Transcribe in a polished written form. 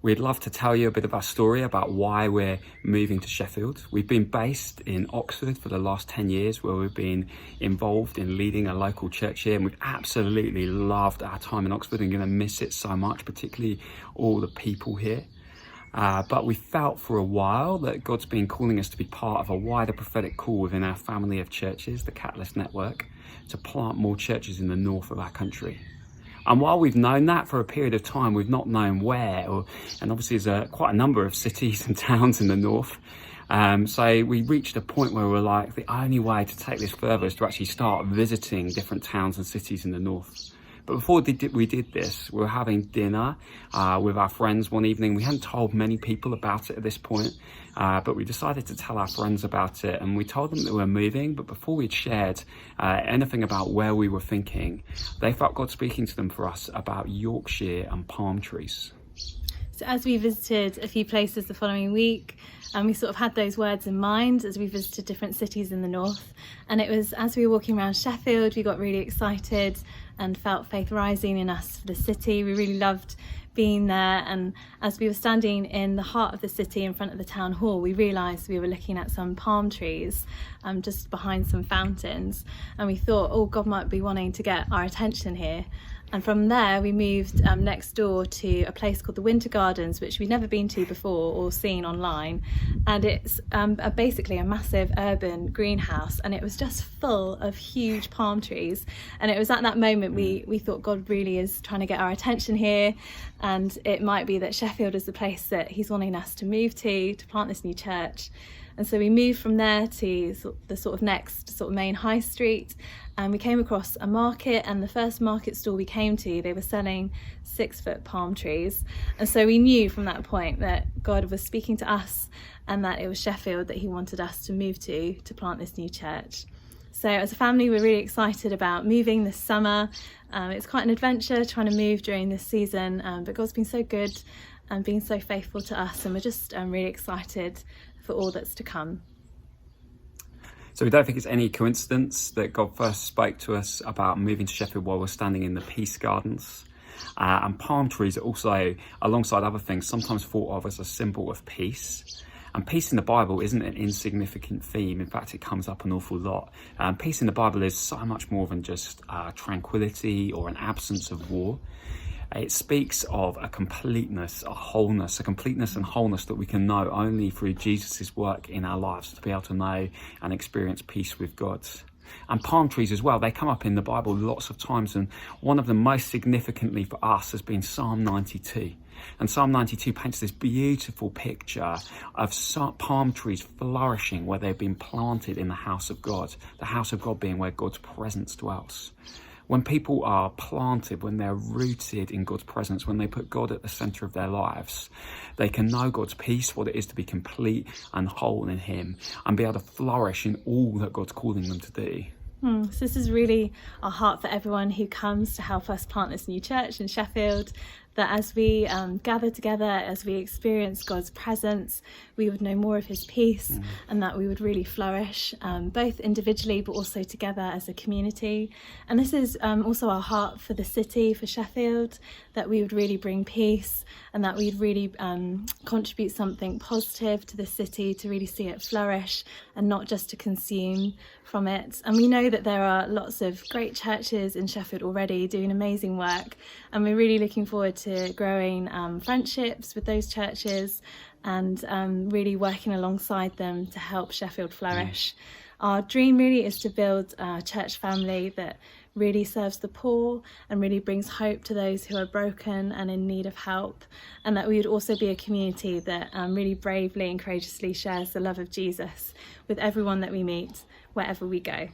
We'd love to tell you a bit of our story about why we're moving to Sheffield. We've been based in Oxford for the last 10 years, where we've been involved in leading a local church here, and we've absolutely loved our time in Oxford and going to miss it so much, particularly all the people here. But we felt for a while that God's been calling us to be part of a wider prophetic call within our family of churches, the Catalyst Network, to plant more churches in the north of our country. And while we've known that for a period of time, we've not known where, and obviously there's quite a number of cities and towns in the north. So we reached a point where we're like, the only way to take this further is to actually start visiting different towns and cities in the north. But before we did this, we were having dinner with our friends one evening. We hadn't told many people about it at this point, but we decided to tell our friends about it, and we told them that we were moving. But before we'd shared anything about where we were thinking, they felt God speaking to them for us about Yorkshire and palm trees. So as we visited a few places the following week, we sort of had those words in mind as we visited different cities in the north. And it was as we were walking around Sheffield, we got really excited and felt faith rising in us for the city. We really loved being there, and as we were standing in the heart of the city in front of the town hall, we realised we were looking at some palm trees just behind some fountains, and we thought, oh, God might be wanting to get our attention here. And from there we moved next door to a place called the Winter Gardens, which we'd never been to before or seen online, and it's basically a massive urban greenhouse, and it was just full of huge palm trees. And it was at that moment we thought God really is trying to get our attention here, and it might be that Sheffield is the place that he's wanting us to move to plant this new church. And so we moved from there to the sort of next main high street, and we came across a market, and the first market stall we came to, they were selling 6-foot palm trees. And so we knew from that point that God was speaking to us, and that it was Sheffield that he wanted us to move to plant this new church. So as a family, we're really excited about moving this summer. It's quite an adventure trying to move during this season, but God's been so good and being so faithful to us, and we're just really excited for all that's to come. So we don't think it's any coincidence that God first spoke to us about moving to Sheffield while we're standing in the Peace Gardens. And palm trees are also, alongside other things, sometimes thought of as a symbol of peace. And peace in the Bible isn't an insignificant theme. In fact, it comes up an awful lot. Peace in the Bible is so much more than just tranquility or an absence of war. It speaks of a completeness, a wholeness, a completeness and wholeness that we can know only through Jesus' work in our lives, to be able to know and experience peace with God. And palm trees as well, they come up in the Bible lots of times, and one of them most significantly for us has been Psalm 92. And Psalm 92 paints this beautiful picture of palm trees flourishing where they've been planted in the house of God being where God's presence dwells. When people are planted, when they're rooted in God's presence, when they put God at the centre of their lives, they can know God's peace, what it is to be complete and whole in him, and be able to flourish in all that God's calling them to do. So this is really our heart for everyone who comes to help us plant this new church in Sheffield, that as we gather together, as we experience God's presence, we would know more of his peace, and that we would really flourish, both individually but also together as a community. And this is also our heart for the city, for Sheffield, that we would really bring peace, and that we'd really contribute something positive to the city, to really see it flourish and not just to consume from it. And we know that there are lots of great churches in Sheffield already doing amazing work, and we're really looking forward to growing friendships with those churches and really working alongside them to help Sheffield flourish. Our dream really is to build a church family that really serves the poor and really brings hope to those who are broken and in need of help, and that we would also be a community that really bravely and courageously shares the love of Jesus with everyone that we meet, wherever we go.